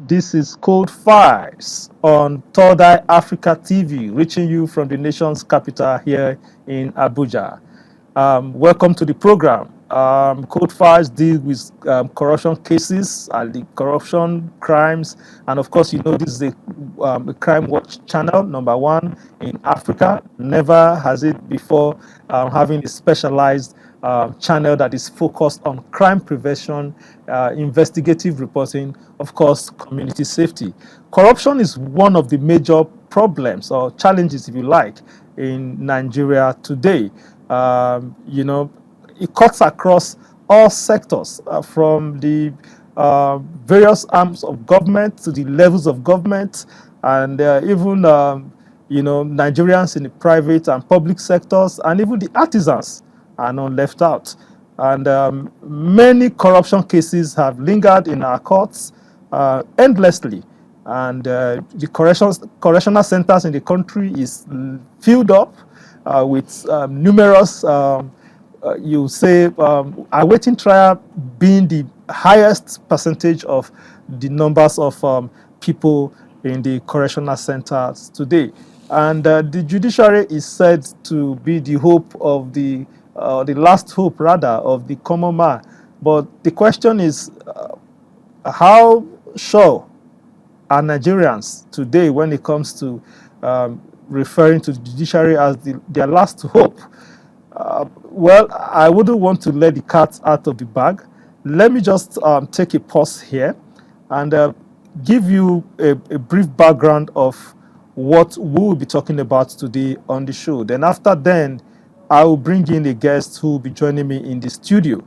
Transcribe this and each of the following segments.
This is Code Files on Third Eye Africa TV, reaching you from the nation's capital here in Abuja. Welcome to the program. Code Files deal with corruption cases and the corruption crimes, and of course, you know this is a crime watch channel, number one in Africa. Never has it before having a specialized channel that is focused on crime prevention, investigative reporting, of course, community safety. Corruption is one of the major problems or challenges, if you like, in Nigeria today. It cuts across all sectors, from the various arms of government to the levels of government, and even Nigerians in the private and public sectors, and even the artisans are not left out. And many corruption cases have lingered in our courts endlessly. And the correctional centers in the country is filled up with numerous, awaiting trial being the highest percentage of the numbers of people in the correctional centers today. And the judiciary is said to be the hope of the last hope, rather, of the common man. But the question is, how sure are Nigerians today when it comes to referring to the judiciary as their last hope? Well, I wouldn't want to let the cat out of the bag. Let me just take a pause here and give you a brief background of what we will be talking about today on the show. Then after then, I will bring in a guest who will be joining me in the studio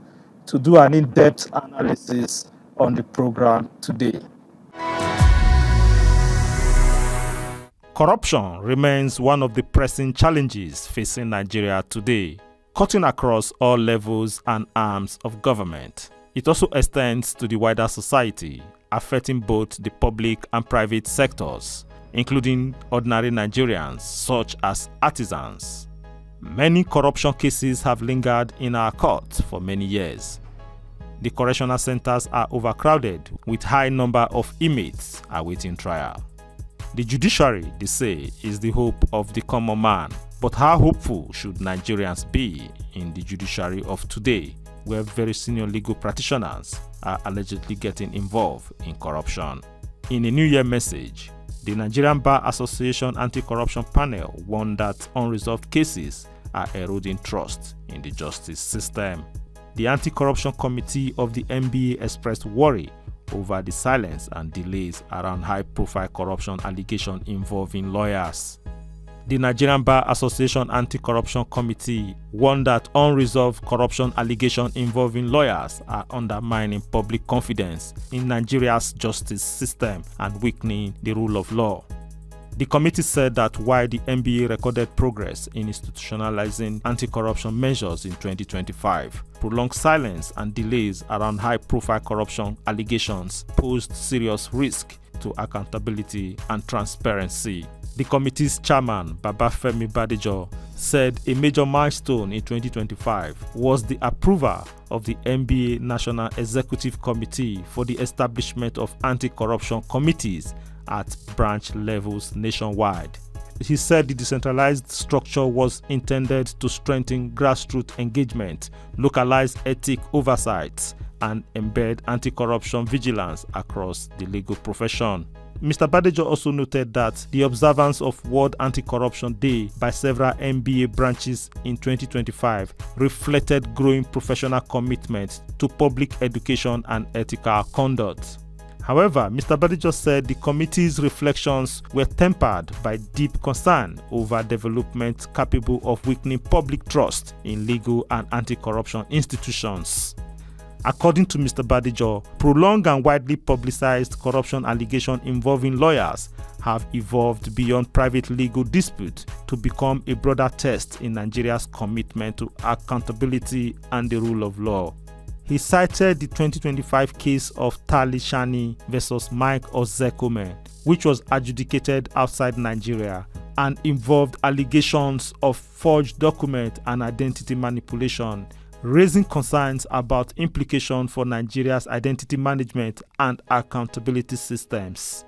to do an in-depth analysis on the program today. Corruption remains one of the pressing challenges facing Nigeria today, cutting across all levels and arms of government. It also extends to the wider society, affecting both the public and private sectors, including ordinary Nigerians such as artisans. Many corruption cases have lingered in our courts for many years. The correctional centers are overcrowded with high number of inmates awaiting trial. The judiciary, they say, is the hope of the common man. But how hopeful should Nigerians be in the judiciary of today, where very senior legal practitioners are allegedly getting involved in corruption? In a New Year message, the Nigerian Bar Association Anti-Corruption Panel warned that unresolved cases are eroding trust in the justice system. The Anti-Corruption Committee of the NBA expressed worry over the silence and delays around high-profile corruption allegations involving lawyers. The Nigerian Bar Association Anti-Corruption Committee warned that unresolved corruption allegations involving lawyers are undermining public confidence in Nigeria's justice system and weakening the rule of law. The committee said that while the NBA recorded progress in institutionalizing anti-corruption measures in 2025, prolonged silence and delays around high-profile corruption allegations posed serious risk to accountability and transparency. The committee's chairman, Babafemi Badejo, said a major milestone in 2025 was the approval of the NBA National Executive Committee for the establishment of anti-corruption committees at branch levels nationwide. He said the decentralized structure was intended to strengthen grassroots engagement, localize ethic oversight, and embed anti-corruption vigilance across the legal profession. Mr. Badejo also noted that the observance of World Anti-Corruption Day by several NBA branches in 2025 reflected growing professional commitment to public education and ethical conduct. However, Mr. Badejo said the committee's reflections were tempered by deep concern over development capable of weakening public trust in legal and anti-corruption institutions. According to Mr. Badejo, prolonged and widely publicized corruption allegations involving lawyers have evolved beyond private legal dispute to become a broader test in Nigeria's commitment to accountability and the rule of law. He cited the 2025 case of Tali Shani versus Mike Ozekome, which was adjudicated outside Nigeria and involved allegations of forged document and identity manipulation raising concerns about implications for Nigeria's identity management and accountability systems.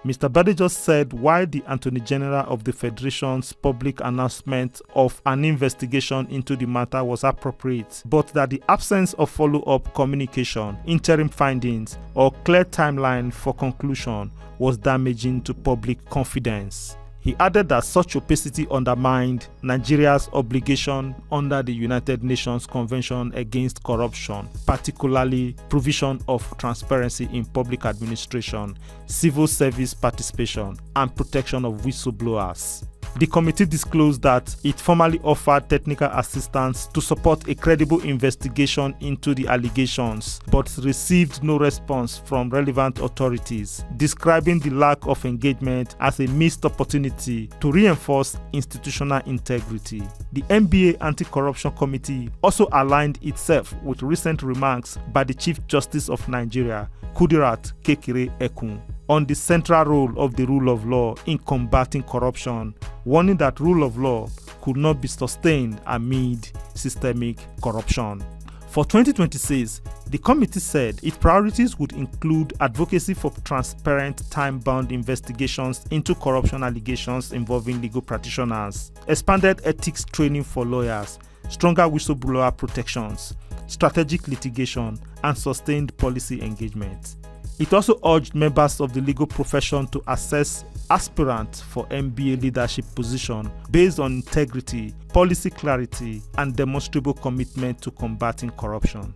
Mr. Badejo said while the Attorney General of the Federation's public announcement of an investigation into the matter was appropriate, but that the absence of follow-up communication, interim findings, or clear timeline for conclusion was damaging to public confidence. He added that such opacity undermined Nigeria's obligation under the United Nations Convention Against Corruption, particularly provision of transparency in public administration, civil service participation, and protection of whistleblowers. The committee disclosed that it formally offered technical assistance to support a credible investigation into the allegations, but received no response from relevant authorities, describing the lack of engagement as a missed opportunity to reinforce institutional integrity. The NBA Anti-Corruption Committee also aligned itself with recent remarks by the Chief Justice of Nigeria, Kudirat Kekere-Ekun, on the central role of the rule of law in combating corruption, warning that rule of law could not be sustained amid systemic corruption. For 2026, the committee said its priorities would include advocacy for transparent, time-bound investigations into corruption allegations involving legal practitioners, expanded ethics training for lawyers, stronger whistleblower protections, strategic litigation, and sustained policy engagement. It also urged members of the legal profession to assess aspirants for MBA leadership position based on integrity, policy clarity, and demonstrable commitment to combating corruption.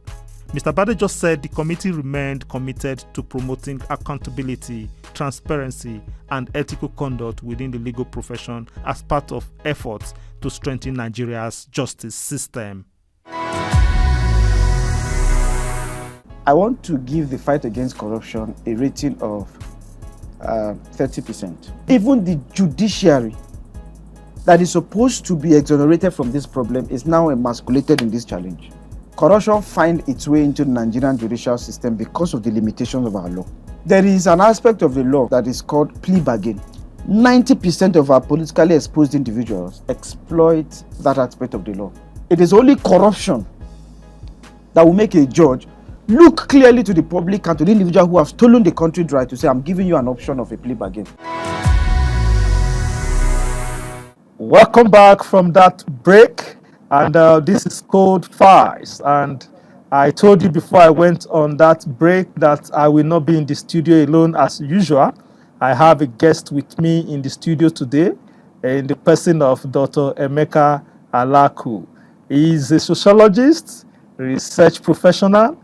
Mr. Badejo said the committee remained committed to promoting accountability, transparency, and ethical conduct within the legal profession as part of efforts to strengthen Nigeria's justice system. I want to give the fight against corruption a rating of 30%. Even the judiciary that is supposed to be exonerated from this problem is now emasculated in this challenge. Corruption finds its way into the Nigerian judicial system because of the limitations of our law. There is an aspect of the law that is called plea bargain. 90% of our politically exposed individuals exploit that aspect of the law. It is only corruption that will make a judge look clearly to the public and to the individual who have stolen the country dry to say, I'm giving you an option of a plea bargain. Welcome back from that break. And this is Code Files. And I told you before I went on that break that I will not be in the studio alone as usual. I have a guest with me in the studio today in the person of Dr. Emeka Alaku. He is a sociologist, research professional,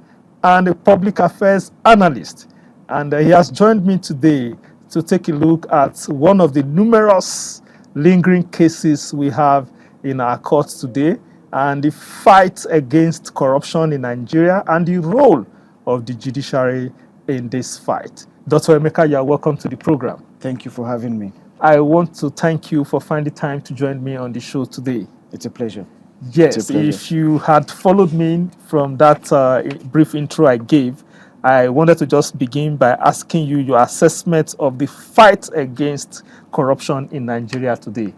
and a public affairs analyst. And he has joined me today to take a look at one of the numerous lingering cases we have in our courts today, and the fight against corruption in Nigeria and the role of the judiciary in this fight. Dr. Emeka, you are welcome to the program. Thank you for having me. I want to thank you for finding time to join me on the show today. It's a pleasure. Yes, if you had followed me from that brief intro I gave, I wanted to just begin by asking you your assessment of the fight against corruption in Nigeria today.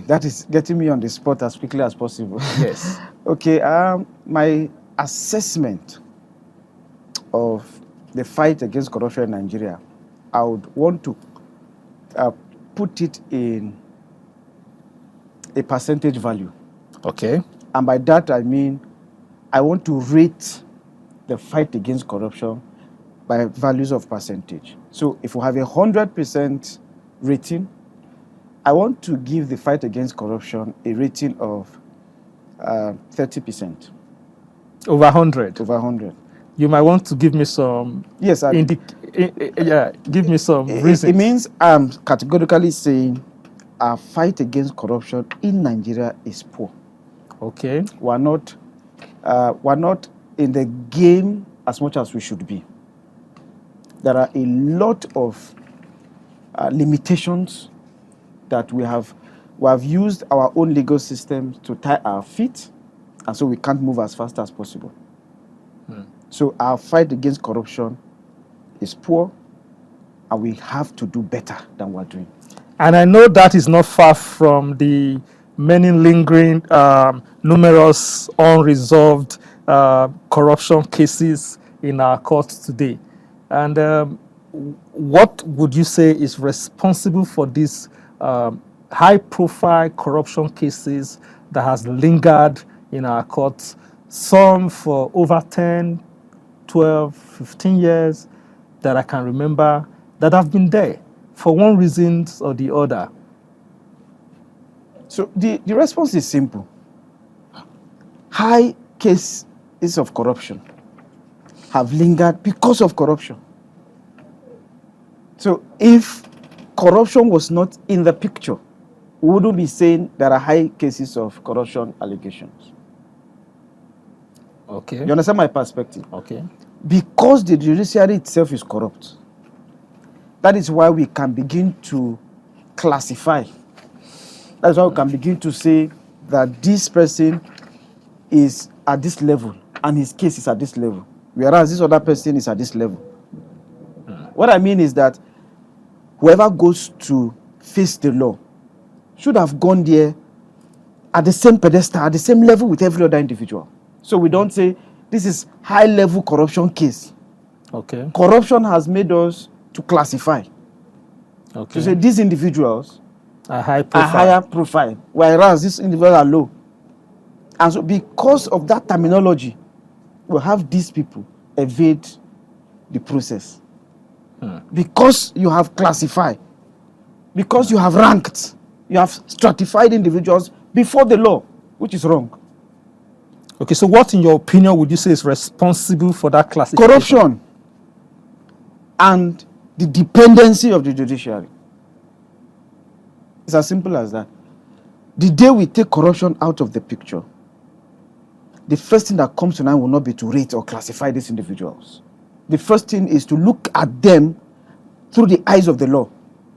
That is getting me on the spot as quickly as possible. Yes. Okay, my assessment of the fight against corruption in Nigeria, I would want to put it in a percentage value. Okay. And by that I mean I want to rate the fight against corruption by values of percentage. So if we have 100% rating, I want to give the fight against corruption a rating of 30%. Over 100? Over 100. You might want to give me some... Yes. Give me some reasons. It means I'm categorically saying our fight against corruption in Nigeria is poor. Okay. We're not in the game as much as we should be. There are a lot of limitations that we have used our own legal system to tie our feet, and so we can't move as fast as possible. So our fight against corruption is poor, and we have to do better than we're doing. And I know that is not far from the many lingering, numerous unresolved corruption cases in our courts today. And what would you say is responsible for these high-profile corruption cases that has lingered in our courts, some for over 10, 12, 15 years that I can remember, that have been there for one reason or the other? So the response is simple. High cases of corruption have lingered because of corruption. So if corruption was not in the picture, we wouldn't be saying there are high cases of corruption allegations. Okay. You understand my perspective? Okay. Because the judiciary itself is corrupt. That is why we can begin to classify. That's why we can begin to say that this person is at this level and his case is at this level, whereas this other person is at this level. What I mean is that whoever goes to face the law should have gone there at the same pedestal, at the same level with every other individual. So we don't say this is high-level corruption case. Okay. Corruption has made us to classify. Okay. To say these individuals A high are profile. higher profile, whereas these individuals are low. And so because of that terminology, we have these people evade the process. Because you have classified, because you have ranked, you have stratified individuals before the law, which is wrong. Okay, so what, in your opinion, would you say is responsible for that classification? Corruption and the dependency of the judiciary. It's as simple as that. The day we take corruption out of the picture, the first thing that comes to mind will not be to rate or classify these individuals. The first thing is to look at them through the eyes of the law.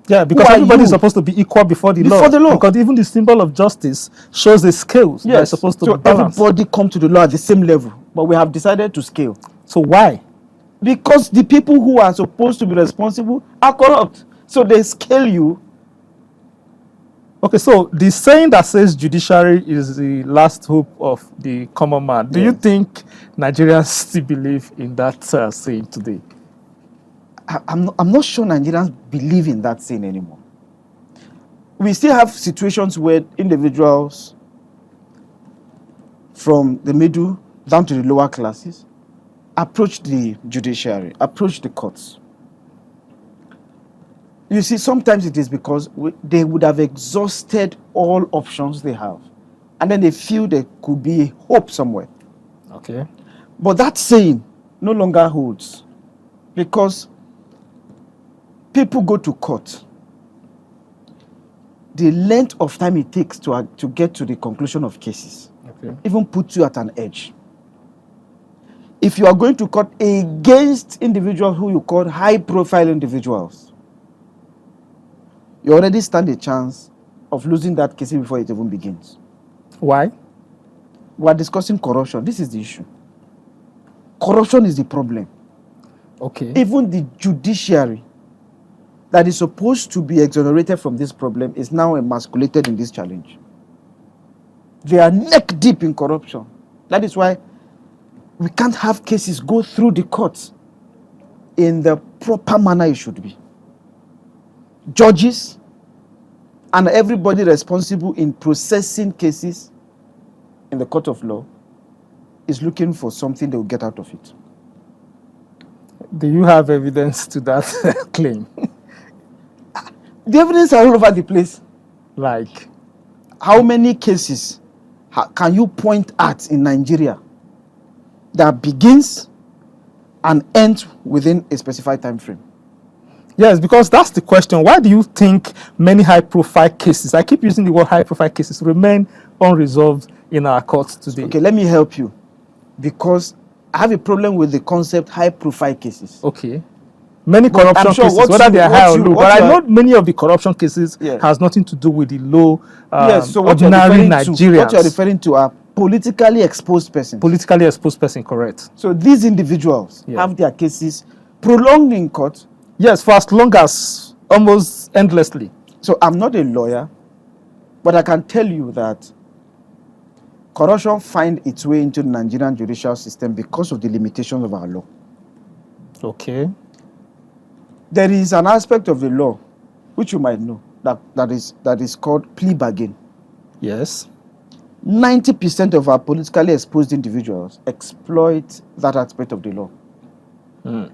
Yeah, because Who are everybody is you? supposed to be equal before the law. Before the law. Because even the symbol of justice shows the scales that are supposed to so be balanced. everybody come to the law at the same level, but we have decided to scale. So why? Because the people who are supposed to be responsible are corrupt. So they scale you. Okay, so the saying that says judiciary is the last hope of the common man, do you Yes. think Nigerians still believe in that saying today? I'm not sure Nigerians believe in that saying anymore. We still have situations where individuals from the middle down to the lower classes approach the judiciary, approach the courts. You see, sometimes it is because they would have exhausted all options they have, and then they feel there could be a hope somewhere. Okay. But that saying no longer holds, because people go to court. The length of time it takes to get to the conclusion of cases even puts you at an edge. If you are going to court against individuals who you call high-profile individuals, you already stand a chance of losing that case before it even begins. Why? We are discussing corruption. This is the issue. Corruption is the problem. Okay. Even the judiciary that is supposed to be exonerated from this problem is now emasculated in this challenge. They are neck deep in corruption. That is why we can't have cases go through the courts in the proper manner it should be. Judges and everybody responsible in processing cases in the court of law is looking for something they will get out of it. Do you have evidence to that claim? The evidence are all over the place. Like, how many cases can you point at in Nigeria that begins and ends within a specified time frame? yes, because that's the question. Why do you think many high-profile cases, I keep using the word high-profile cases, remain unresolved in our courts today? Okay, let me help you. Because I have a problem with the concept high-profile cases. Okay. Many But I'm corruption sure cases, what whether you- they are what high or you- low, what but I you are- know many of the corruption cases Yeah. has nothing to do with the low, Yes, so what you're ordinary referring to, Nigerians. what you're referring to are politically exposed persons. Politically exposed person, correct? So these individuals Yeah. have their cases prolonged in court. Yes, for as long as almost endlessly. So I'm not a lawyer, But I can tell you that corruption finds its way into the Nigerian judicial system because of the limitations of our law. Okay. There is an aspect of the law which you might know that is called plea bargain. Yes. 90% of our politically exposed individuals exploit that aspect of the law. And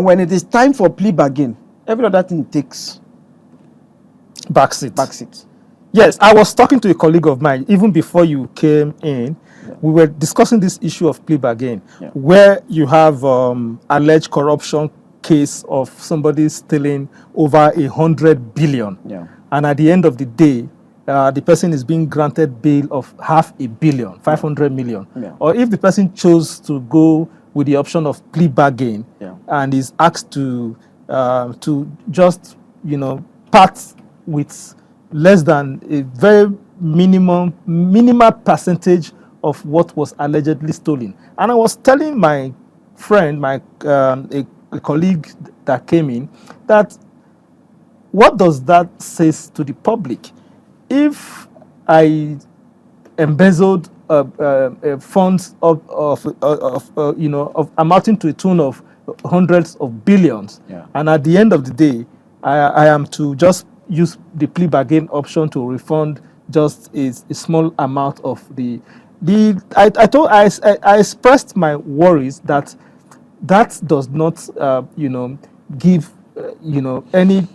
when it is time for plea bargain, every other thing takes backseat. Yes, I was talking to a colleague of mine even before you came in. Yeah. We were discussing this issue of plea bargain, Yeah. where you have alleged corruption case of somebody stealing over 100 billion. Yeah. And at the end of the day, the person is being granted bail of 500 million, 500 million. Yeah. Or if the person chose to go with the option of plea bargain, Yeah. and is asked to just, part with less than a very minimal percentage of what was allegedly stolen. And I was telling my friend, a colleague that came in, that what does that say to the public? If I embezzled funds of amounting to a tune of hundreds of billions, Yeah. and at the end of the day, I am to just use the plea bargain option to refund just a small amount of the. I expressed my worries that does not give any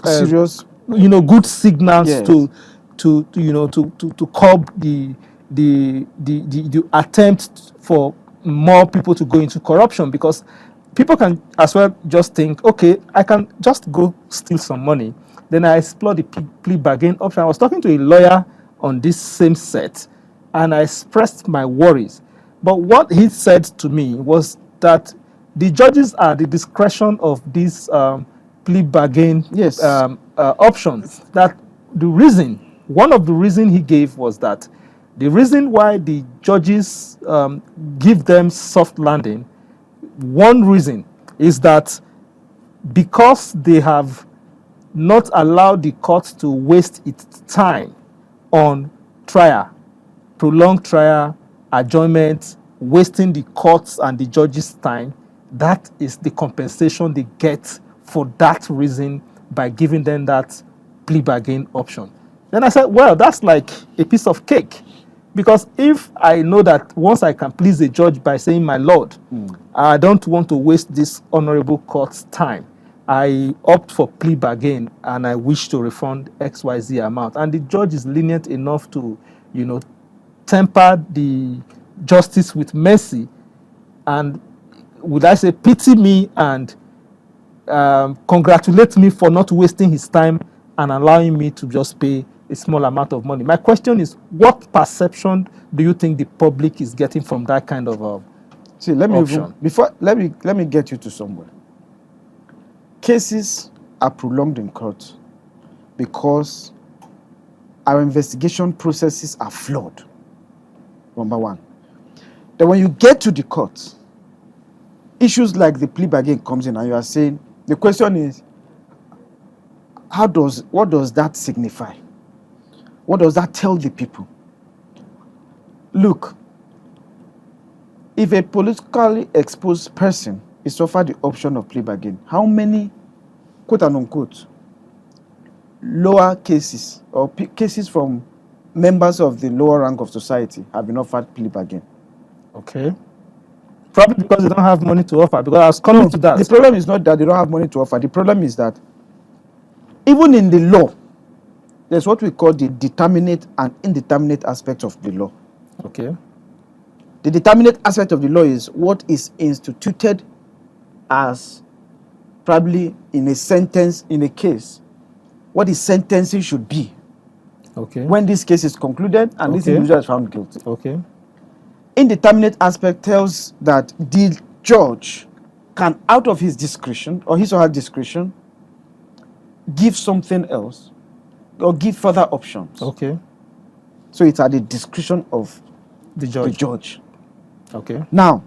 Serious. good signals Yes. to curb the attempt for more people to go into corruption, because people can as well just think, okay, I can just go steal some money, then I explore the plea bargain option. I was talking to a lawyer on this same set, and I expressed my worries. But what he said to me was that the judges are the discretion of this plea bargain Yes. option. That one of the reason he gave was that the reason why the judges give them soft landing, one reason is that because they have not allowed the court to waste its time on trial, prolonged trial, adjournment, wasting the courts and the judges' time. That is the compensation they get for that reason by giving them that plea bargain option. Then I said, well, that's like a piece of cake. Because if I know that once I can please the judge by saying, my lord, I don't want to waste this honorable court's time, I opt for plea bargain and I wish to refund XYZ amount. And the judge is lenient enough to, temper the justice with mercy, and would I say pity me and congratulate me for not wasting his time and allowing me to just pay a small amount of money. My question is, what perception do you think the public is getting from that kind of See, let me option? let me get you to somewhere. Cases are prolonged in court because our investigation processes are flawed. Number one. Then when you get to the court, issues like the plea bargain comes in, and you are saying, the question is, what does that signify? What does that tell the people? Look, if a politically exposed person is offered the option of plea bargain, how many, quote and unquote, lower cases or cases from members of the lower rank of society have been offered plea bargain? Okay. Probably because they don't have money to offer, because I was coming to that. The problem is not that they don't have money to offer. The problem is that even in the law, there's what we call the determinate and indeterminate aspects of the law. Okay. The determinate aspect of the law is what is instituted as probably in a sentence, in a case, what the sentencing should be. Okay. When this case is concluded and this Okay. individual is found guilty. Okay. Indeterminate aspect tells that the judge can, out of his discretion or his or her discretion, give something else or give further options. Okay. So it's at the discretion of The the judge. judge. Okay. Now,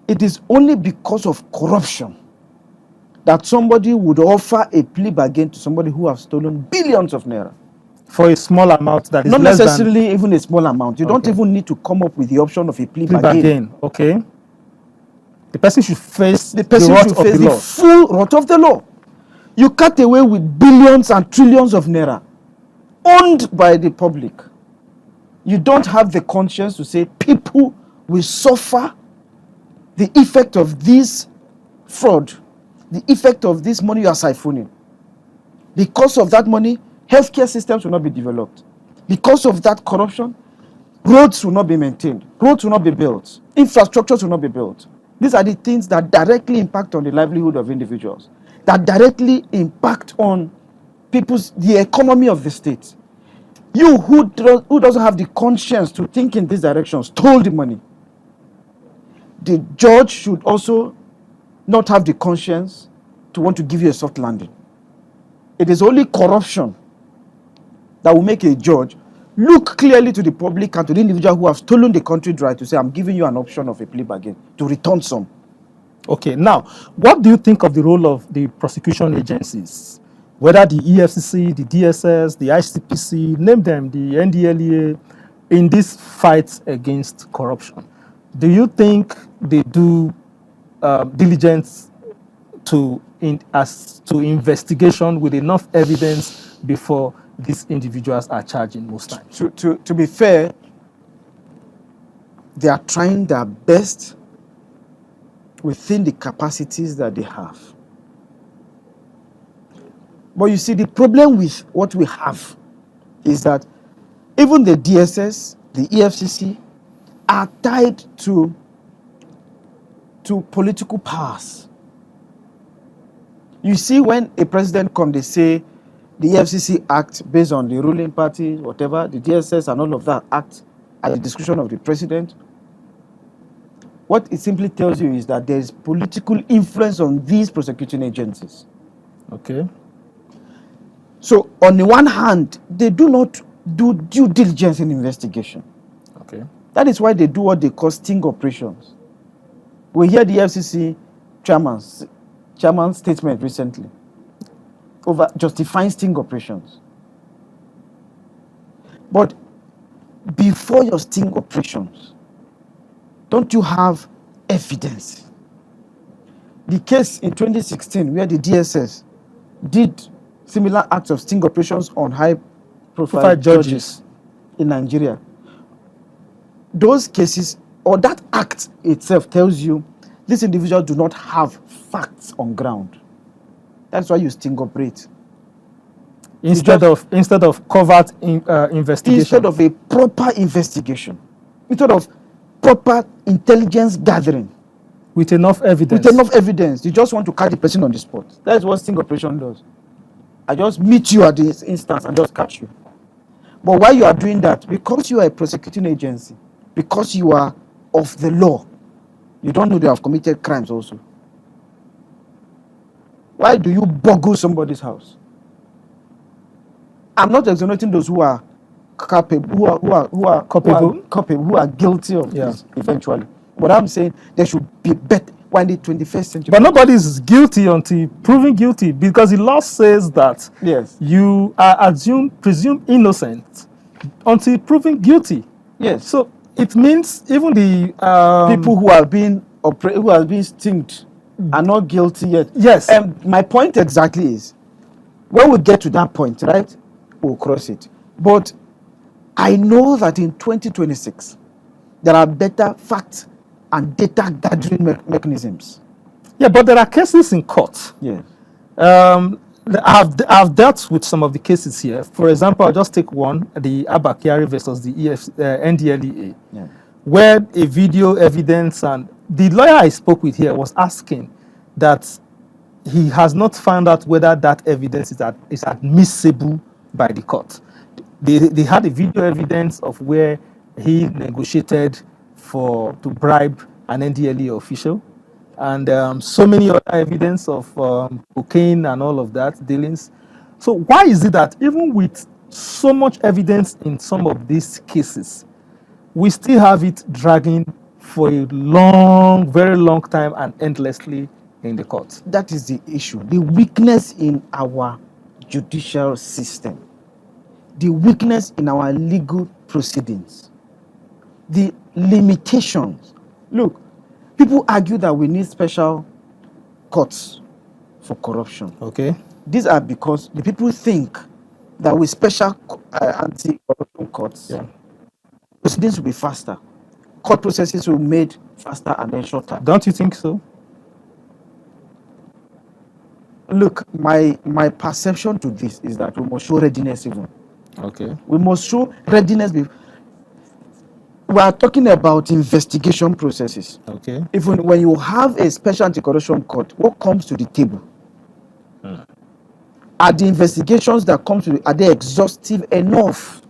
it is only because of corruption that somebody would offer a plea bargain to somebody who has stolen billions of naira. For a small amount that is Not less necessarily even a small amount. You don't even need to come up with the option of a plea bargain. Okay. The person should face The person should face the full wrath of the law. You cut away with billions and trillions of naira owned by the public. You don't have the conscience to say people will suffer the effect of this fraud, the effect of this money you are siphoning. Because of that money, healthcare systems will not be developed. Because of that corruption, roads will not be maintained, roads will not be built, infrastructures will not be built. These are the things that directly impact on the livelihood of individuals, that directly impact on the economy of the state. You who doesn't have the conscience to think in these directions stole the money. The judge should also not have the conscience to want to give you a soft landing. It is only corruption that will make a judge look clearly to the public and to the individual who have stolen the country dry to say, I'm giving you an option of a plea bargain to return some. Okay, now, what do you think of the role of the prosecution agencies? Whether the EFCC, the DSS, the ICPC, name them, the NDLEA, in this fight against corruption? Do you think they do diligence to investigation with enough evidence before these individuals are charged in most times? To be fair, they are trying their best within the capacities that they have. But you see, the problem with what we have is that even the DSS, the EFCC, are tied to political powers. You see, when a president comes, they say the EFCC acts based on the ruling party, whatever, the DSS and all of that act at the discretion of the president. What it simply tells you is that there is political influence on these prosecuting agencies. Okay. So, on the one hand, they do not do due diligence in investigation. Okay. That is why they do what they call sting operations. We hear the FCC chairman's statement recently over justifying sting operations. But before your sting operations, don't you have evidence? The case in 2016 where the DSS did similar acts of sting operations on high-profile judges in Nigeria. Those cases, or that act itself tells you these individuals do not have facts on ground. That's why you sting operate. Instead of covert investigation. Instead of a proper investigation. Instead of proper intelligence gathering. With enough evidence. With enough evidence. You just want to catch the person on the spot. That's what sting operation does. I just meet you at this instance and just catch you. But while you are doing that, because you are a prosecuting agency, because you are of the law, you don't know they have committed crimes also. Why do you boggle somebody's house? I'm not exonerating those who are capable, who are guilty of this eventually. But I'm saying there should be better. Why in the 21st century? But nobody is guilty until proven guilty, because the law says that you are presumed innocent until proven guilty. Yes. So it means even the people who are being stinged are not guilty yet. Yes. And my point exactly is, when we get to that point, right, we'll cross it. But I know that in 2026, there are better facts and data gathering mechanisms. Yeah, but there are cases in court. Yes. I've dealt with some of the cases here. For example, I'll just take one, the Abakari versus the NDLEA, where a video evidence, and the lawyer I spoke with here was asking that he has not found out whether that evidence is admissible by the court. They had a video evidence of where he negotiated to bribe an NDLEA official, and so many other evidence of cocaine and all of that dealings. So why is it that even with so much evidence in some of these cases, we still have it dragging for a long, very long time and endlessly in the court. That is the issue. The weakness in our judicial system, the weakness in our legal proceedings, the limitations. Look, people argue that we need special courts for corruption. Okay. These are because the people think that with special anti-corruption courts, proceedings will be faster. Court processes will be made faster and then shorter. Don't you think so? Look, my perception to this is that we must show readiness even. Okay. We must show readiness. We are talking about investigation processes. Okay. Even when you have a special anti-corruption court, what comes to the table? Are the investigations that come to are they exhaustive enough?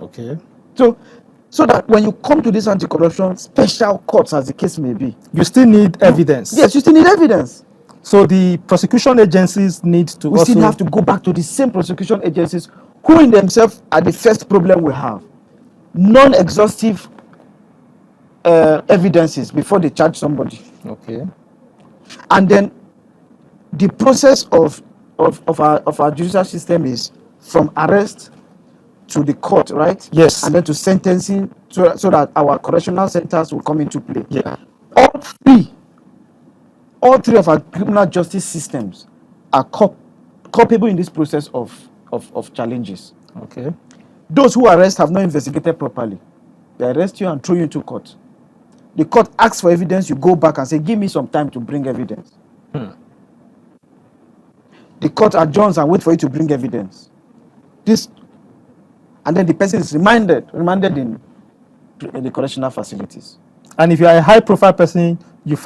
Okay. So that when you come to this anti-corruption special courts, as the case may be, you still need evidence. Yes, you still need evidence. So the prosecution agencies need to we still have to go back to the same prosecution agencies who in themselves are the first problem we have. Non-exhaustive evidences before they charge somebody. Okay. And then the process of our judicial system is from arrest to the court, right? Yes. And then to sentencing so that our correctional centers will come into play. Yeah. All three of our criminal justice systems are culpable in this process of challenges. Okay. Those who arrest have not investigated properly. They arrest you and throw you into court. The court asks for evidence, you go back and say, give me some time to bring evidence. The court adjourns and wait for you to bring evidence. And then the person is remanded in the correctional facilities. And if you are a high-profile person, you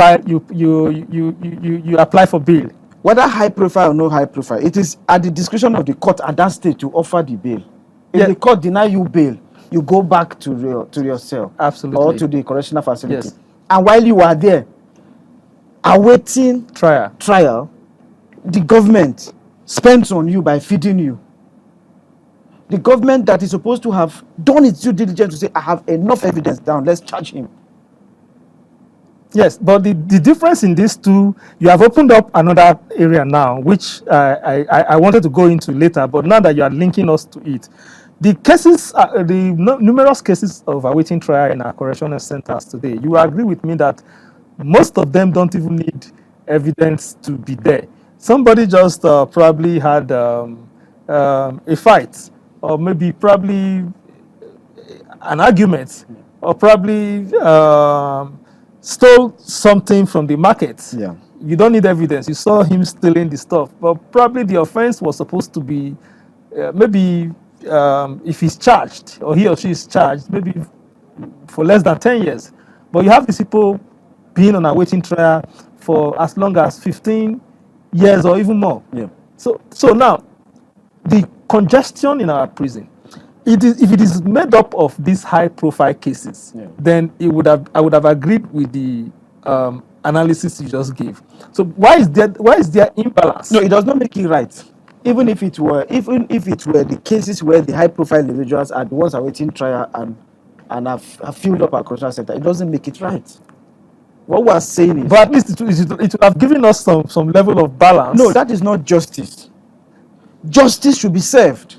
apply for bail. Whether high profile or no high profile, it is at the discretion of the court at that stage to offer the bail. If the court deny you bail, you go back to your cell. Absolutely. Or to the correctional facility. Yes. And while you are there, awaiting trial, the government spends on you by feeding you. The government that is supposed to have done its due diligence to say, I have enough evidence down, let's charge him. Yes, but the difference in these two, you have opened up another area now, which I wanted to go into later, but now that you are linking us to it, the cases, numerous cases of awaiting trial in our correctional centers today, you agree with me that most of them don't even need evidence to be there. Somebody just probably had a fight, or probably an argument, or probably stole something from the market. Yeah. You don't need evidence. You saw him stealing the stuff, but probably the offense was supposed to be if he's charged or he or she is charged, maybe for less than 10 years. But you have these people being on a waiting trial for as long as 15 years or even more. Yeah. So now, the congestion in our prison, if it is made up of these high-profile cases, then I would have agreed with the analysis you just gave. So why is there imbalance? No, it does not make it right. Even if it were the cases where the high-profile individuals are the ones awaiting trial and have filled up our correctional center, it doesn't make it right. What we are saying is, but at least it would have given us some level of balance. No, that is not justice. Justice should be served.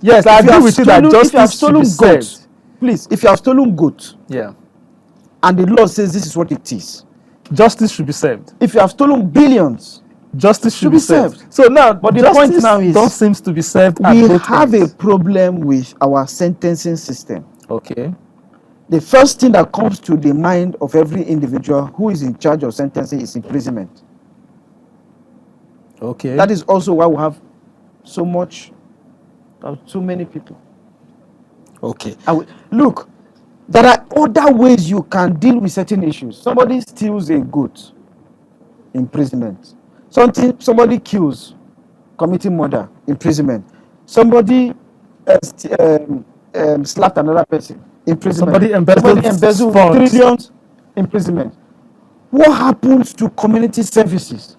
Yes, I agree with you that justice should be served. Please, if you have stolen goat, and the law says this is what it is, justice should be served. If you have stolen billions, justice should be served. So now, but the point now is, don't seem to be served. We have a problem with our sentencing system. Okay. The first thing that comes to the mind of every individual who is in charge of sentencing is imprisonment. Okay. That is also why we have so many people. Okay. Look, there are other ways you can deal with certain issues. Somebody steals a goat, imprisonment. Somebody kills, committing murder, imprisonment. Somebody slapped another person, imprisonment. Somebody embezzled trillions, imprisonment. What happens to community services?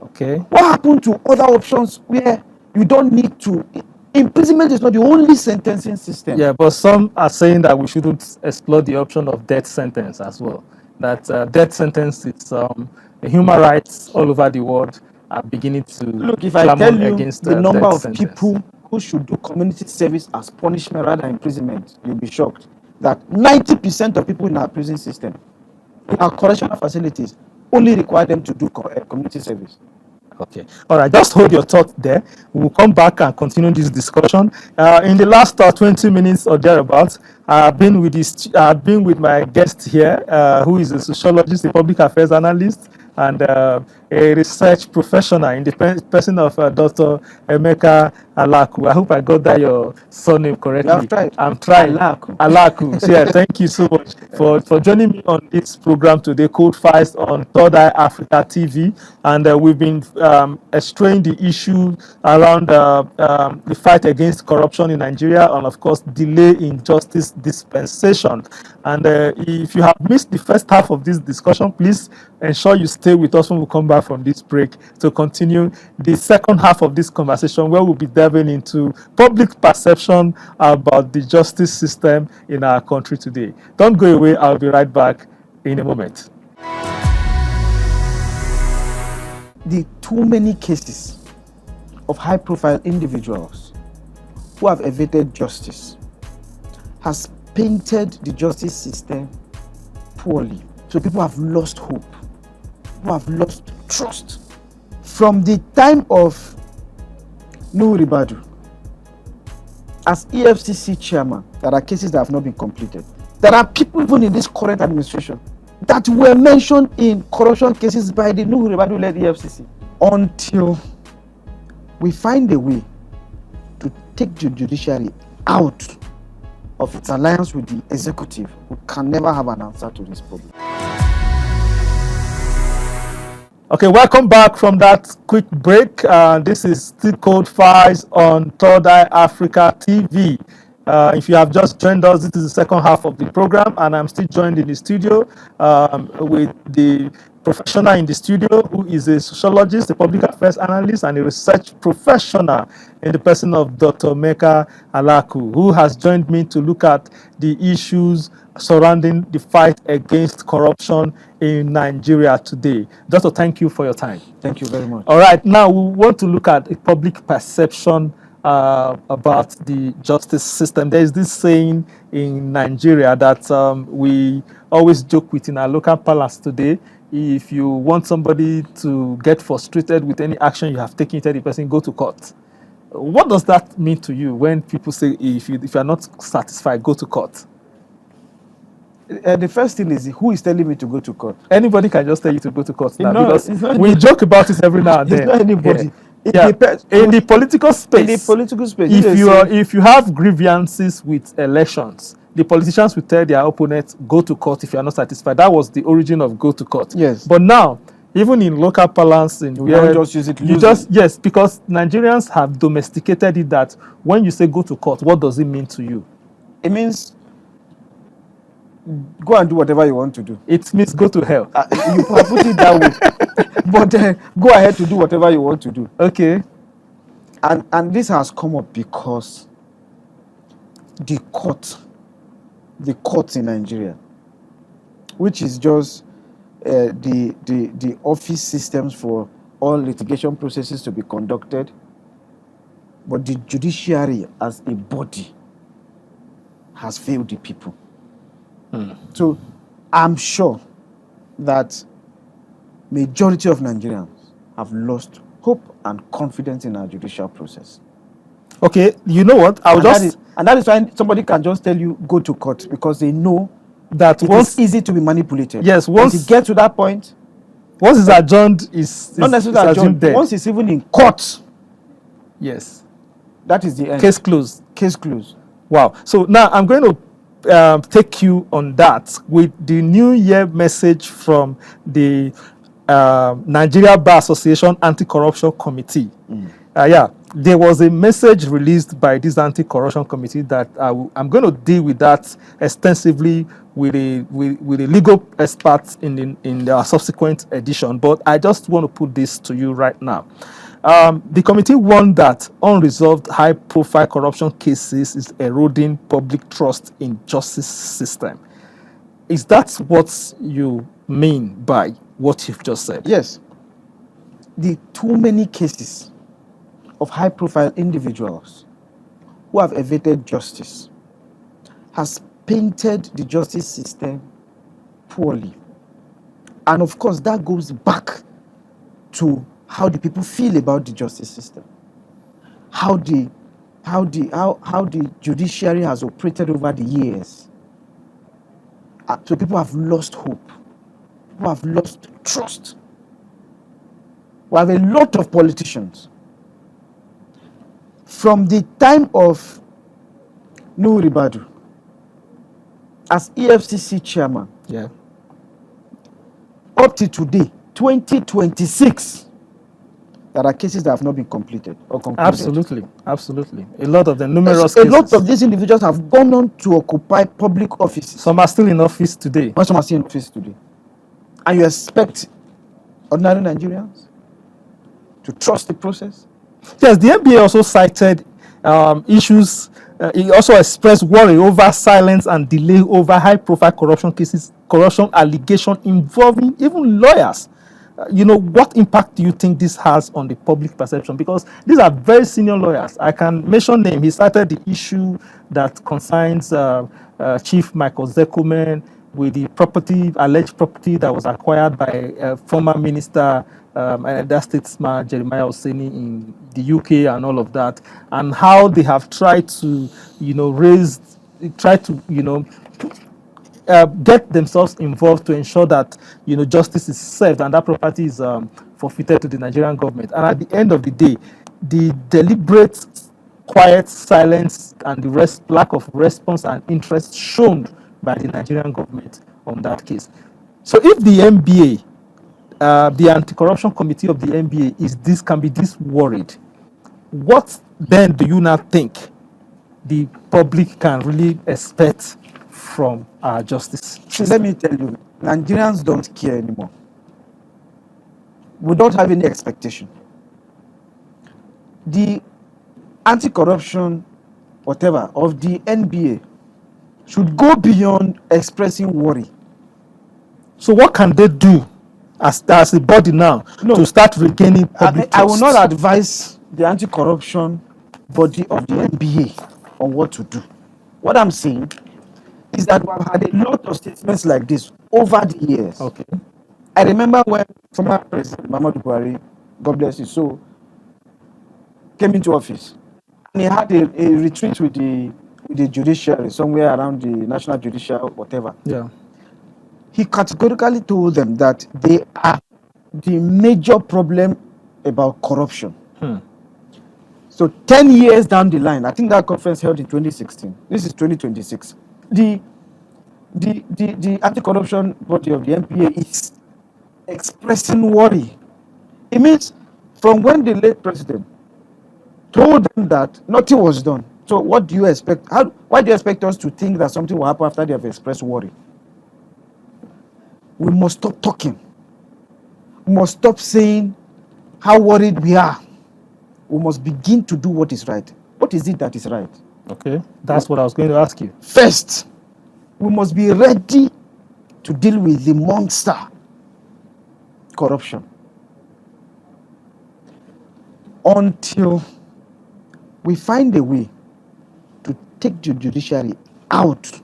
Okay. What happened to other options where you don't need to? Imprisonment is not the only sentencing system. Yeah, but some are saying that we shouldn't explore the option of death sentence as well. That death sentence is human rights all over the world are beginning to Look, if I clamor tell you against the number death of sentence. people who should do community service as punishment rather than imprisonment, you'll be shocked that 90% of people in our prison system, in our correctional facilities, only require them to do community service. Okay. All right. Just hold your thought there. We'll come back and continue this discussion. In the last 20 minutes or thereabouts, I've been with my guest here, who is a sociologist, a public affairs analyst, and a research professional in the person of Dr. Emeka Alaku. I hope I got that your surname correctly. You have tried. I'm trying. Alaku. Alaku. So, yeah, thank you so much for joining me on this program today, Code Files on Third Eye Africa TV. And we've been extracting the issue around the fight against corruption in Nigeria and, of course, delay in justice dispensation. And if you have missed the first half of this discussion, please ensure you stay with us when we come back from this break to continue the second half of this conversation, where we'll be delving into public perception about the justice system in our country today. Don't go away. I'll be right back in a moment. The too many cases of high-profile individuals who have evaded justice has painted the justice system poorly. So people have lost hope. People have lost trust. From the time of Nuhu Ribadu, as EFCC chairman, there are cases that have not been completed. There are people even in this current administration that were mentioned in corruption cases by the Nuhu Ribadu-led EFCC. Until we find a way to take the judiciary out of its alliance with the executive, we can never have an answer to this problem. Okay, welcome back from that quick break. This is still Code Files on Third Eye Africa TV. If you have just joined us, this is the second half of the program, and I'm still joined in the studio with the professional in the studio who is a sociologist, a public affairs analyst, and a research professional in the person of Dr. Emeka Alaku, who has joined me to look at the issues surrounding the fight against corruption in Nigeria today. Doctor, thank you for your time. Thank you very much. All right, now we want to look at a public perception about the justice system. There is this saying in Nigeria that we always joke with in our local palace today. If you want somebody to get frustrated with any action you have taken, tell the person, go to court. What does that mean to you when people say, if you are not satisfied, go to court? The first thing is, who is telling me to go to court? Anybody can just tell you to go to court now, No, because it's not we joke about it every now and then. It's not anybody. Yeah. It Yeah. depends. In the political space, In the political space, if you have grievances with elections, the politicians will tell their opponents, go to court if you are not satisfied. That was the origin of go to court. Yes. But now, even in local parlance, just use it yes, because Nigerians have domesticated it that when you say go to court, what does it mean to you? It means go and do whatever you want to do. It means go to hell. You can put it that way. But go ahead to do whatever you want to do. Okay. And this has come up because the courts in Nigeria, which is just the office systems for all litigation processes to be conducted, but the judiciary as a body has failed the people. So I'm sure that majority of Nigerians have lost hope and confidence in our judicial process. Okay, you know what? That is why somebody can just tell you go to court, because they know that it's easy to be manipulated. Yes, once you get to that point, once it's adjourned, is not necessarily adjourned. dead. Once it's even in court, yes, that is the end. Case closed. Case closed. Wow. So now I'm going to take you on that with the New Year message from the Nigeria Bar Association Anti-Corruption Committee. There was a message released by this anti-corruption committee that I'm going to deal with that extensively with a legal expert in the subsequent edition. But I just want to put this to you right now. The committee warned that unresolved high-profile corruption cases is eroding public trust in justice system. Is that what you mean by what you've just said. Yes. The too many cases of high-profile individuals who have evaded justice has painted the justice system poorly. And of course, that goes back to how the people feel about the justice system, how the judiciary has operated over the years. So people have lost hope. People have lost trust. We have a lot of politicians. From the time of Nuhu Ribadu as EFCC chairman, Yeah. up to today, 2026, there are cases that have not been completed or concluded. Absolutely. Absolutely. A lot of the numerous A cases. lot of these individuals have gone on to occupy public offices. Some are still in office today. Most of them are still in office today. And you expect ordinary Nigerians to trust the process? Yes, the NBA also cited issues. He also expressed worry over silence and delay over high-profile corruption cases, corruption allegation involving even lawyers. What impact do you think this has on the public perception? Because these are very senior lawyers. I can mention name. He cited the issue that concerns Chief Michael Zekumen with the alleged property that was acquired by former minister and that statesman Jeremiah Oseni in the UK and all of that, and how they have tried to, get themselves involved to ensure that justice is served and that property is forfeited to the Nigerian government. And at the end of the day, the deliberate, quiet silence and the lack of response and interest shown by the Nigerian government on that case. So if the NBA, the anti-corruption committee of the NBA can be this worried, what then do you now think the public can really expect from our justice system? Let me tell you, Nigerians don't care anymore. We don't have any expectation. The anti-corruption, whatever, of the NBA should go beyond expressing worry. So what can they do as a body now to start regaining public trust? I will not advise the anti-corruption body of the NBA on what to do. What I'm saying is that we have had a lot of statements like this over the years. Okay. I remember when former President Muhammadu Buhari, God bless his soul, came into office, and he had a retreat with the judiciary somewhere around the National Judiciary, whatever. Yeah. He categorically told them that they are the major problem about corruption. So 10 years down the line, I think that conference held in 2016. This is 2026. The anti-corruption body of the NPA is expressing worry. It means from when the late president told them that nothing was done. So what do you expect? Why do you expect us to think that something will happen after they have expressed worry? We must stop talking. We must stop saying how worried we are. We must begin to do what is right. What is it that is right? Okay, that's what I was going to ask you. First, we must be ready to deal with the monster, corruption. Until we find a way to take the judiciary out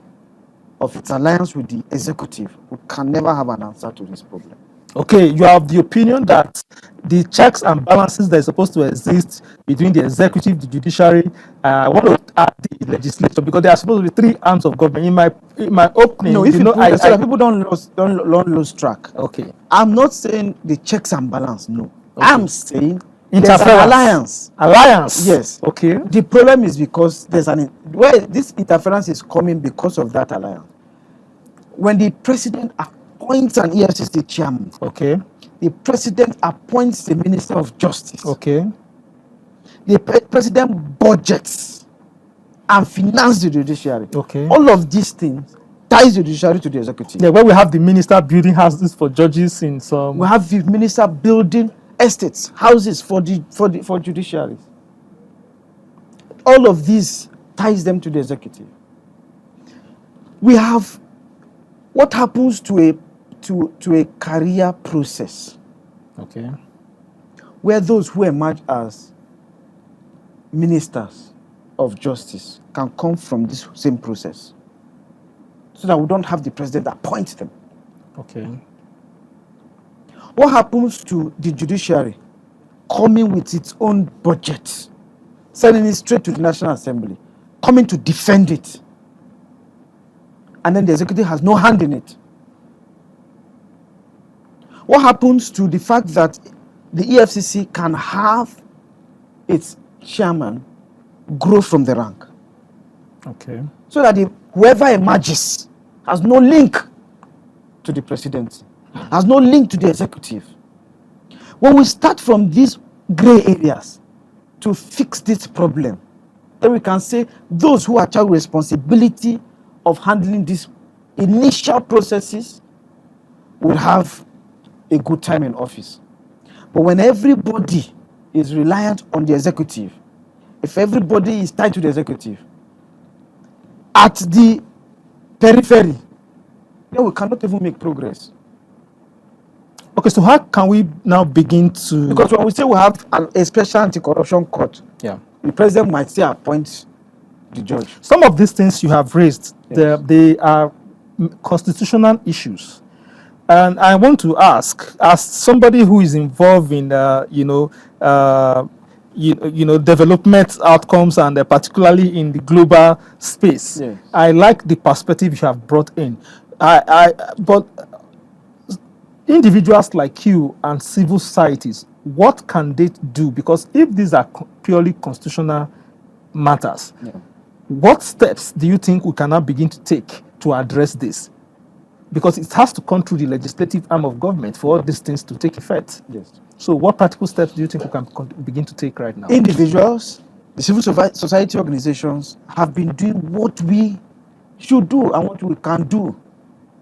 of its alliance with the executive, we can never have an answer to this problem. Okay, you have the opinion that the checks and balances that are supposed to exist between the executive, the judiciary, want to add the legislature, because there are supposed to be three arms of government. In my opening, No, if people don't lose track. Okay. I'm not saying the checks and balance. No, Okay. I'm saying Interference. there's an alliance. Alliance. Yes. Okay. The problem is because this interference is coming because of that alliance. When the president appoints an EFCC chairman, Okay. the president appoints the minister of justice. Okay. The president budgets and finances the judiciary. Okay. All of these things ties the judiciary to the executive. Yeah, where we have the minister building houses for judges in some. We have the minister building estates, houses for judiciaries. All of these ties them to the executive. We have what happens to to a career process Okay. where those who emerge as ministers of justice can come from this same process, so that we don't have the president appoint them. Okay. What happens to the judiciary coming with its own budget, sending it straight to the National Assembly, coming to defend it, and then the executive has no hand in it? What happens to the fact that the EFCC can have its chairman grow from the rank, Okay. so that whoever emerges has no link to the presidency, has no link to the executive? When we start from these gray areas to fix this problem, then we can say those who are charged with responsibility of handling these initial processes will have a good time in office. But when everybody is reliant on the executive, if everybody is tied to the executive at the periphery, then we cannot even make progress. Okay, so how can we now begin to... Because when we say we have a special anti-corruption court, Yeah. the president might still appoint the judge. Some of these things you have raised, Yes. they are constitutional issues. And I want to ask, as somebody who is involved in, development outcomes, and particularly in the global space, Yes. I like the perspective you have brought in. But individuals like you and civil societies, what can they do? Because if these are purely constitutional matters, Yeah. what steps do you think we can now begin to take to address this? Because it has to come through the legislative arm of government for all these things to take effect. Yes. So what practical steps do you think we can begin to take right now? Individuals, the civil society organizations have been doing what we should do and what we can do,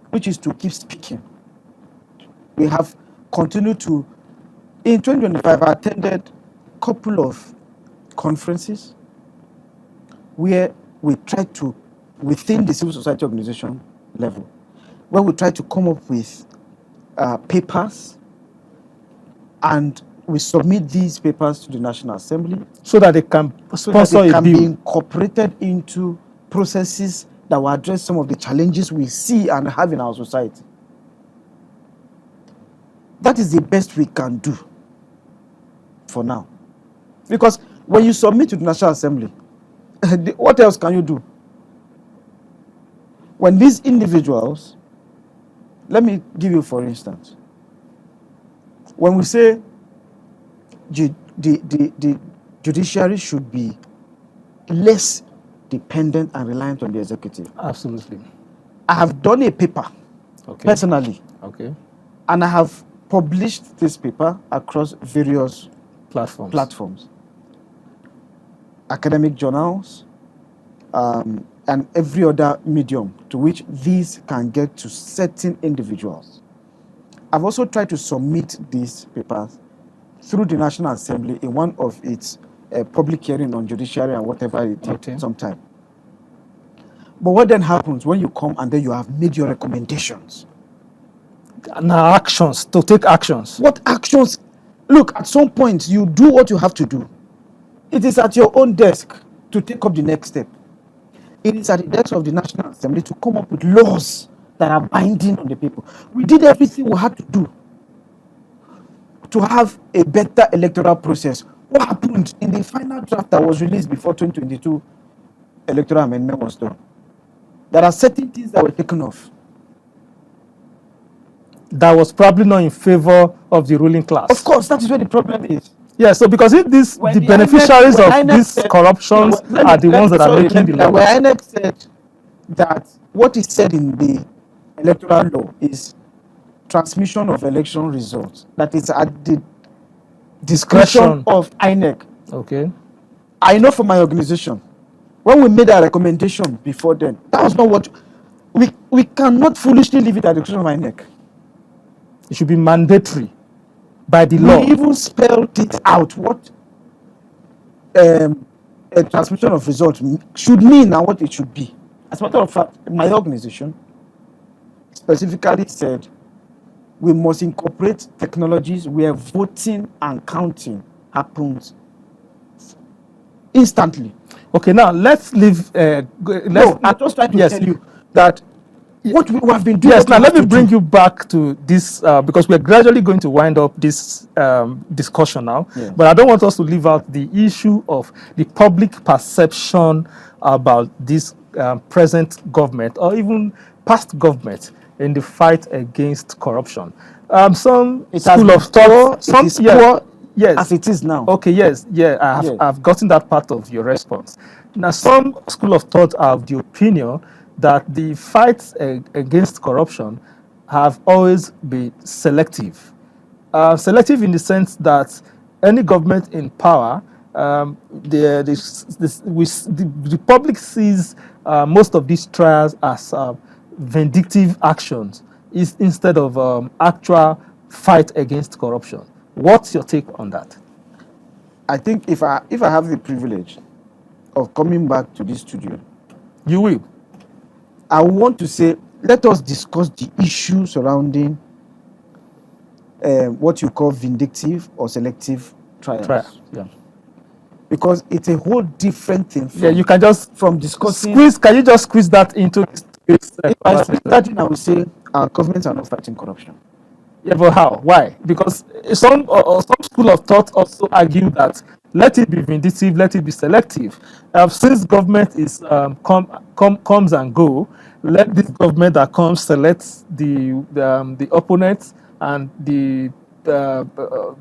which is to keep speaking. We have continued to, in 2025, I attended a couple of conferences where we tried to, within the civil society organization level, where we try to come up with papers, and we submit these papers to the National Assembly so that they can so that sponsor they a can be bill. incorporated into processes that will address some of the challenges we see and have in our society. That is the best we can do for now. Because when you submit to the National Assembly, what else can you do? When these individuals, let me give you for instance, when we say the judiciary should be less dependent and reliant on the executive. Absolutely. I have done a paper personally, and I have published this paper across various platforms, academic journals, and every other medium to which these can get to certain individuals. I've also tried to submit these papers through the National Assembly in one of its public hearing on judiciary and whatever it did sometime. But what then happens when you come and then you have made your recommendations? Now actions, to take actions. What actions? Look, at some point you do what you have to do. It is at your own desk to take up the next step. It is at the desk of the National Assembly to come up with laws that are binding on the people. We did everything we had to do to have a better electoral process. What happened in the final draft that was released before 2022 electoral amendment was done? There are certain things that were taken off. That was probably not in favor of the ruling class. Of course, that is where the problem is. Yeah, so because if the beneficiaries of these corruptions are the ones that are making the law. When INEC said that what is said in the electoral law is transmission of election results, that is at the discretion of INEC. Okay. I know from my organization, when we made a recommendation before then, that was not what we cannot foolishly leave it at the discretion of INEC. It should be mandatory by the law. We even spelled it out what a transmission of results should mean and what it should be. As a matter of fact, my organization specifically said we must incorporate technologies where voting and counting happens instantly. Okay, now let's leave. No, I'm just trying to yes. tell you that what we have been doing. Yes, what now we let have me to bring do. you back to this because we're gradually going to wind up this discussion now. Yes. But I don't want us to leave out the issue of the public perception about this present government or even past government in the fight against corruption. Some It has school been of thought, poor, some it is poor yes, as it is now. okay, yes, Yes. I've gotten that part of your response. Now, some school of thought are of the opinion that the fights against corruption have always been selective. Selective in the sense that any government in power, the public sees most of these trials as vindictive actions instead of actual fight against corruption. What's your take on that? I think if I have the privilege of coming back to this studio, You will. I want to say, let us discuss the issue surrounding what you call vindictive or selective trials. Try. Yeah. Because it's a whole different thing from, Yeah, you can just from discussing. Can you just squeeze that into this? If I squeeze that in, I will say our governments are not fighting corruption. Yeah, but how? Why? Because some school of thought also argue that let it be vindictive, let it be selective. Since government is comes and go, let this government that comes select the opponents and the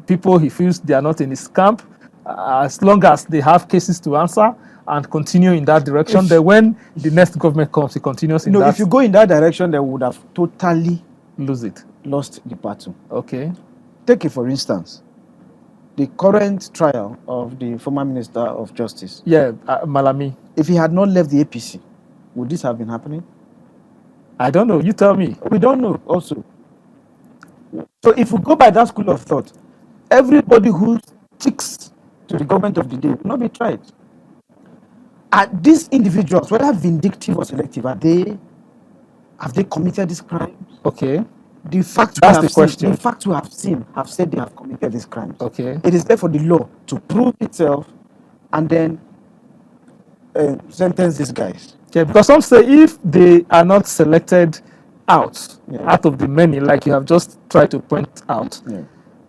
people he feels they are not in his camp, as long as they have cases to answer and continue in that direction. Then when the next government comes, he continues in that. If you go in that direction, they would have totally lost the battle. Okay. Take it for instance, the current trial of the former Minister of Justice. Yeah, Malami. If he had not left the APC, would this have been happening? I don't know. You tell me. We don't know also. So if we go by that school of thought, everybody who sticks to the government of the day will not be tried. Are these individuals, whether vindictive or selective, have they committed these crimes? Okay. The facts That's the question. The facts we have seen have said they have committed these crimes. Okay. It is there for the law to prove itself and then sentence these guys. Yeah, because some say if they are not selected out of the many, like you have just tried to point out,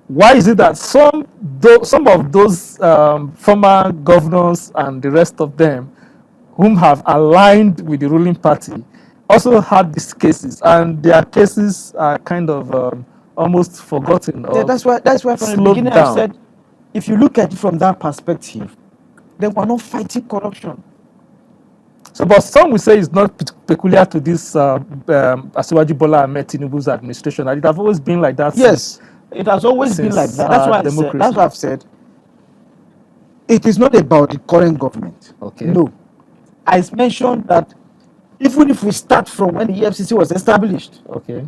why is it that some of those former governors and the rest of them whom have aligned with the ruling party also had these cases, and their cases are kind of almost forgotten? That's why from the beginning I said, if you look at it from that perspective, then we're not fighting corruption. So, but some will say it's not peculiar to this Asiwaju Bola Ahmed Tinubu's administration. It has always been like that. Yes, it has always been like that. That's why I've said it is not about the current government. Okay. No, I mentioned that even if we start from when the EFCC was established, okay,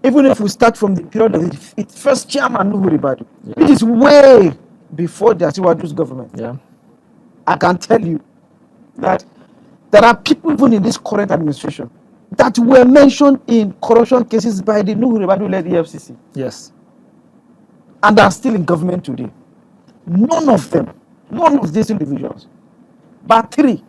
even if we start from the period of its first chairman, Nuhu Ribadu, it is way before the Asiwaju's government. Yeah, I can tell you that there are people even in this current administration that were mentioned in corruption cases by the Nuhu Ribadu-led EFCC. Yes. And are still in government today. None of these individuals, but three.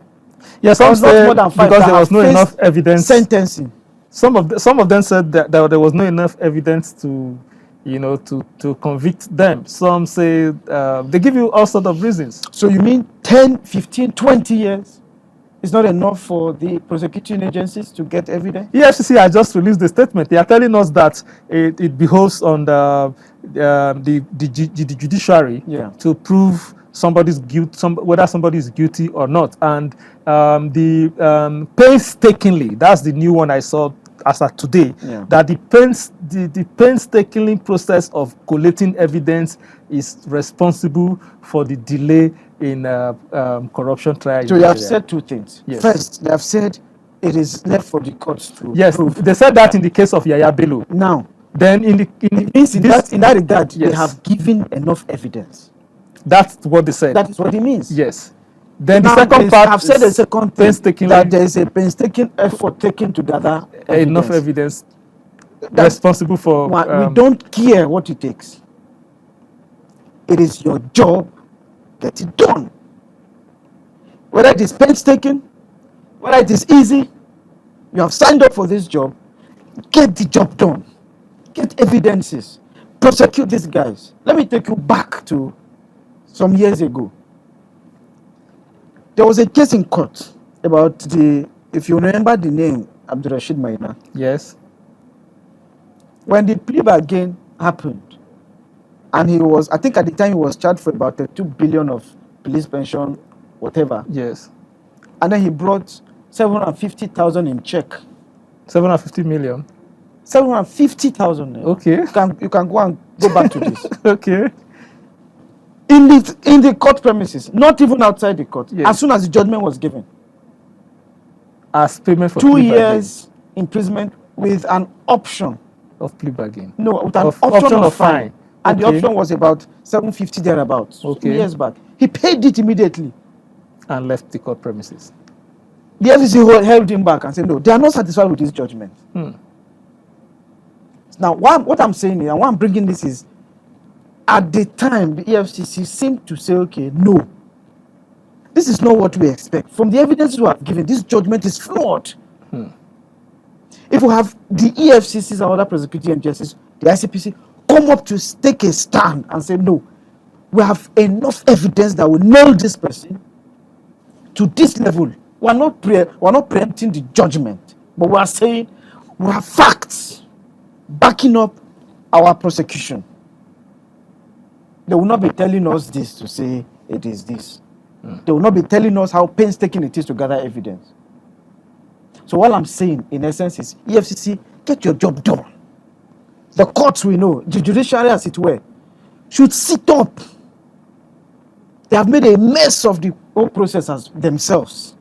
Yes, some say more than five because there was no enough evidence. Sentencing. Some of them said that there was no enough evidence to convict them. Some say they give you all sorts of reasons. So you mean 10, 15, 20 years is not enough for the prosecuting agencies to get evidence? EFCC has just released the statement. They are telling us that it behoves on the judiciary to prove somebody's guilt, whether somebody is guilty or not. And the painstakingly, that's the new one I saw as of today, that the painstaking process of collating evidence is responsible for the delay in corruption trial. So you have said two things. Yes. First, they have said it is left for the courts to prove. They said that in the case of Yaya Bello. Now, then in that regard, they have given enough evidence. That's what they said. That is what it means. Yes. Then now, the second part, I've said the second thing, painstakingly, that there is a painstaking effort taken to gather enough evidence. responsible for. We don't care what it takes. It is your job. Get it done. Whether it is painstaking, whether it is easy, you have signed up for this job. Get the job done. Get evidences. Prosecute these guys. Let me take you back to some years ago. There was a case in court about if you remember the name, Abdurrashid Maina. Yes. When the plea bargain happened, and he was, I think at the time he was charged for about 2 billion of police pension, whatever. Yes. And then he brought 750,000 in check. 750 million. 750,000. Okay. You can go back to this. Okay. In the court premises, not even outside the court. Yes. As soon as the judgment was given. As payment for 2 plea years imprisonment with an option. of plea bargain. No, with an Of option of fine. And the Okay. option was about 750 thereabouts. Okay. 2 years back. He paid it immediately. And left the court premises. The FCC held him back and said, no, they are not satisfied with this judgment. Now, what I'm saying is, and why I'm bringing this is, at the time, the EFCC seemed to say, okay, no, this is not what we expect. From the evidence we have given, this judgment is flawed. If we have the EFCCs and other prosecuting agencies, the ICPC, come up to take a stand and say, no, we have enough evidence that will nail this person to this level. We're not preempting the judgment, but we are saying we have facts backing up our prosecution. They will not be telling us this to say it is this. They will not be telling us how painstaking it is to gather evidence. So what I'm saying, in essence, is EFCC, get your job done. The courts, we know, the judiciary, as it were, should sit up. They have made a mess of the whole process as themselves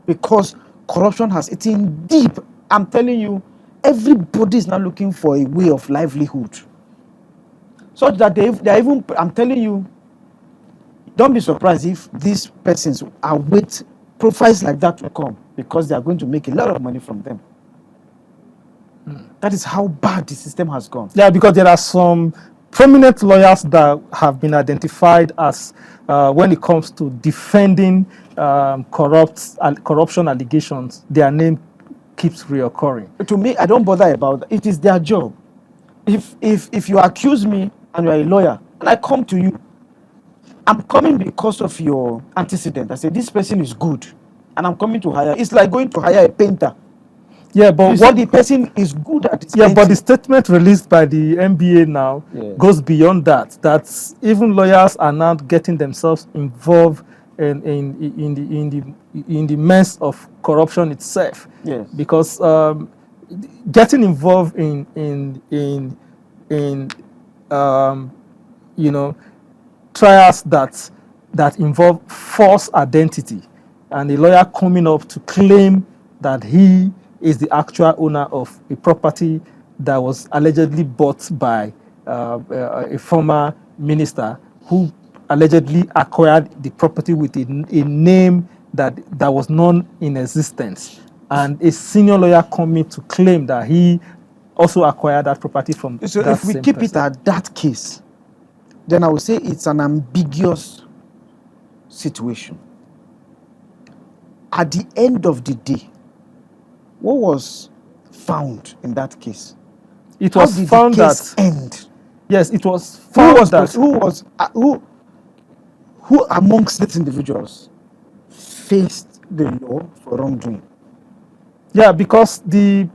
because corruption has eaten deep. I'm telling you, everybody is now looking for a way of livelihood. Such that they are even, I'm telling you, don't be surprised if these persons await profiles like that to come because they are going to make a lot of money from them. That is how bad the system has gone. Yeah, because there are some prominent lawyers that have been identified as, when it comes to defending corruption allegations, their name keeps reoccurring. To me, I don't bother about that. It is their job. If you accuse me and you are a lawyer and I come to you, I'm coming because of your antecedent. I say this person is good and I'm coming to hire. It's like going to hire a painter. Yeah, but what the person is good at is painting. But the statement released by the NBA now goes beyond that. That even lawyers are now getting themselves involved in the mess of corruption itself. Yes. Because getting involved in trials that involve false identity, and a lawyer coming up to claim that he is the actual owner of a property that was allegedly bought by a former minister who allegedly acquired the property with a name that was non-in-existence, and a senior lawyer coming to claim that he also acquired that property from So that if we same keep person. it at that case, then I would say it's an ambiguous situation. At the end of the day, what was found in that case? It How was did found the case that end? yes, it was found that Who amongst these individuals faced the law for wrongdoing? yeah, because the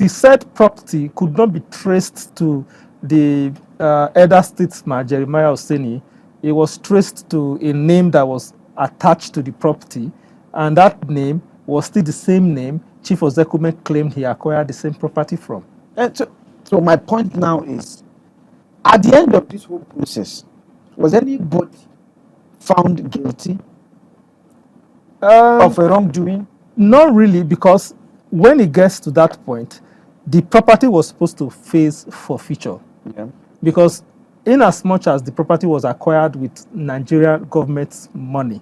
said property could not be traced to the elder statesman Jeremiah Oseni. It was traced to a name that was attached to the property, and that name was still the same name Chief Ozekume claimed he acquired the same property from. So my point now is, at the end of this whole process, was anybody found guilty of a wrongdoing? Not really, because when it gets to that point, the property was supposed to face forfeiture. Yeah. Because in as much as the property was acquired with Nigerian government's money,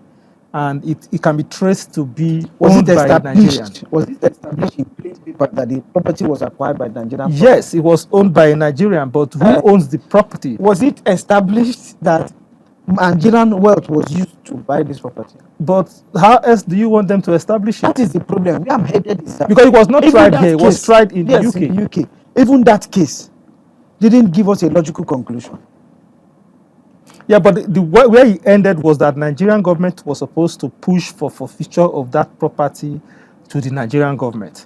and it can be traced to be Was owned it by Nigerian. established? Was it established in plain paper that the property was acquired by Nigerian? Yes, it was owned by a Nigerian, but who owns the property? Was it established that Nigerian wealth was used to buy this property? But how else do you want them to establish it? That is the problem. Where I'm headed is that Because it was not even tried that here, it was case- tried in yes, the UK. in the UK. Even that case didn't give us a logical conclusion. Yeah, but where it ended was that Nigerian government was supposed to push for forfeiture of that property to the Nigerian government,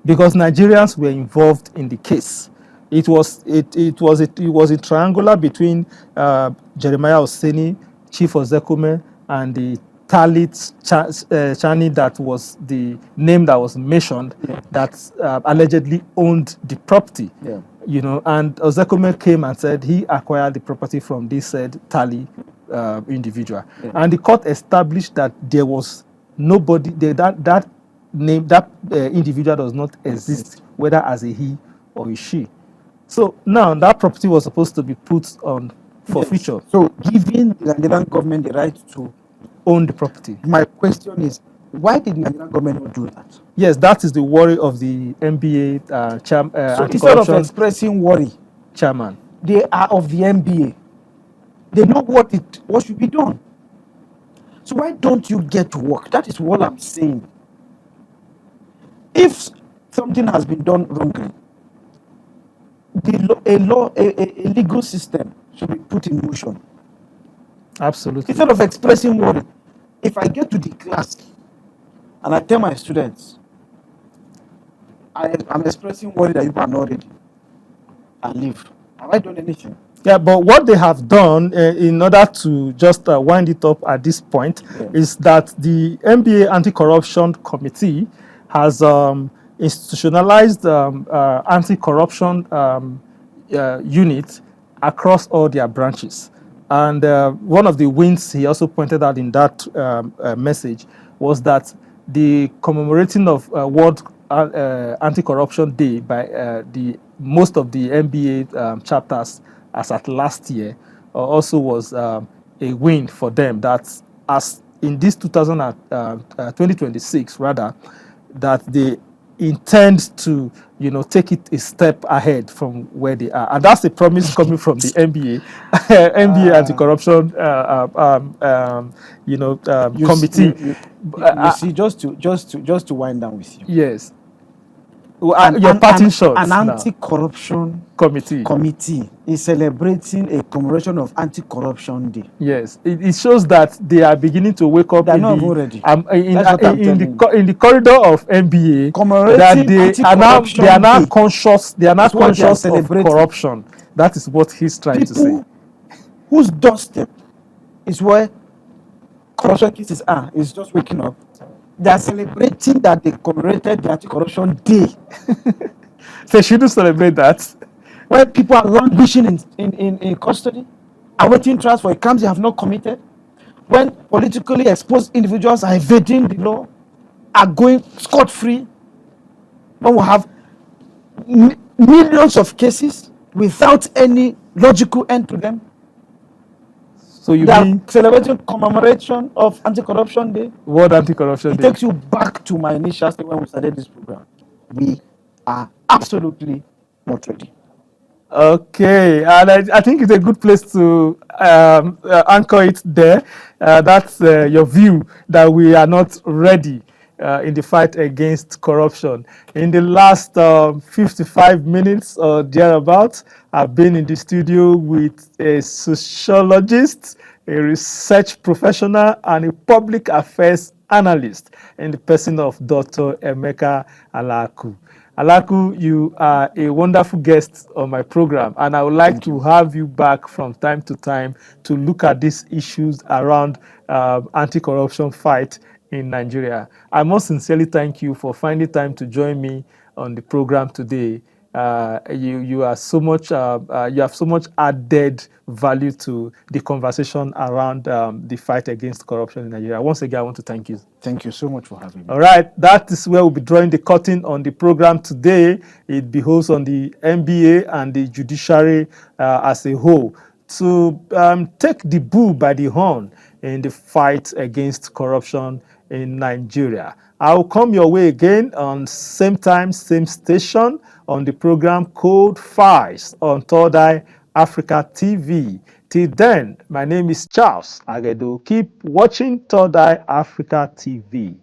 because Nigerians were involved in the case. It was a triangular between Jeremiah Oseni, Chief Ozekume, and the Talit Chani, that was the name that was mentioned, that allegedly owned the property. Yeah. You know, and Ozekume came and said he acquired the property from this said Tali individual, and the court established that there was nobody that name, that individual does not exist, whether as a he or a she. So now that property was supposed to be put on forfeiture. So giving the Nigerian government the right to Own the property. My question is, why did the Nigerian government not do that? Yes, that is the worry of the NBA So instead of anti-corruption expressing worry, chairman. they are of the NBA. They know what should be done. So why don't you get to work? That is what I'm saying. If something has been done wrongly, a legal system should be put in motion. Absolutely. Instead of expressing worry, if I get to the class and I tell my students, I'm expressing worry that you are not ready, and leave. Have I done anything? Yeah, but what they have done in order to just wind it up at this point is that the NBA Anti-Corruption Committee has institutionalized anti-corruption unit across all their branches. And one of the wins he also pointed out in that message was that the commemorating of World Anti-Corruption Day by most of the NBA chapters as at last year also was a win for them. That as in this 2026 rather, that they intend to take it a step ahead from where they are, and that's a promise coming from the NBA anti-corruption committee. You see, just to wind down with you. Yes. Your parting shots. An anti-corruption committee is celebrating a commemoration of Anti-Corruption Day. Yes, it shows that they are beginning to wake up. They're not even ready. In the corridor of NBA, commemorating they are now conscious. They are now conscious of corruption. That is what he's trying to say. Whose doorstep is where corruption cases are is just waking up. They are celebrating that they commemorated the Anti-Corruption Day. They shouldn't celebrate that. When people are languishing in custody, awaiting trials for crimes they have not committed, when politically exposed individuals are evading the law, are going scot-free, when we have millions of cases without any logical end to them. So you mean celebrating commemoration of Anti-Corruption Day? World Anti-Corruption Day. It takes you back to my initial statement when we started this program. We are absolutely not ready. Okay, and I think it's a good place to anchor it there. That's your view that we are not ready in the fight against corruption. In the last 55 minutes or thereabouts, I've been in the studio with a sociologist, a research professional, and a public affairs analyst in the person of Dr. Emeka Alaku. Alaku, you are a wonderful guest on my program, and I would like to have you back from time to time to look at these issues around anti-corruption fight in Nigeria. I most sincerely thank you for finding time to join me on the program today. You are so much. You have so much added value to the conversation around the fight against corruption in Nigeria. Once again, I want to thank you. Thank you so much for having me. All right, that is where we'll be drawing the curtain on the program today. It behoves on the NBA and the judiciary as a whole to take the bull by the horn in the fight against corruption in Nigeria. I'll come your way again on same time, same station on the program Code Files on Third Eye Africa TV. Till then, my name is Charles Agedo. Keep watching Third Eye Africa TV.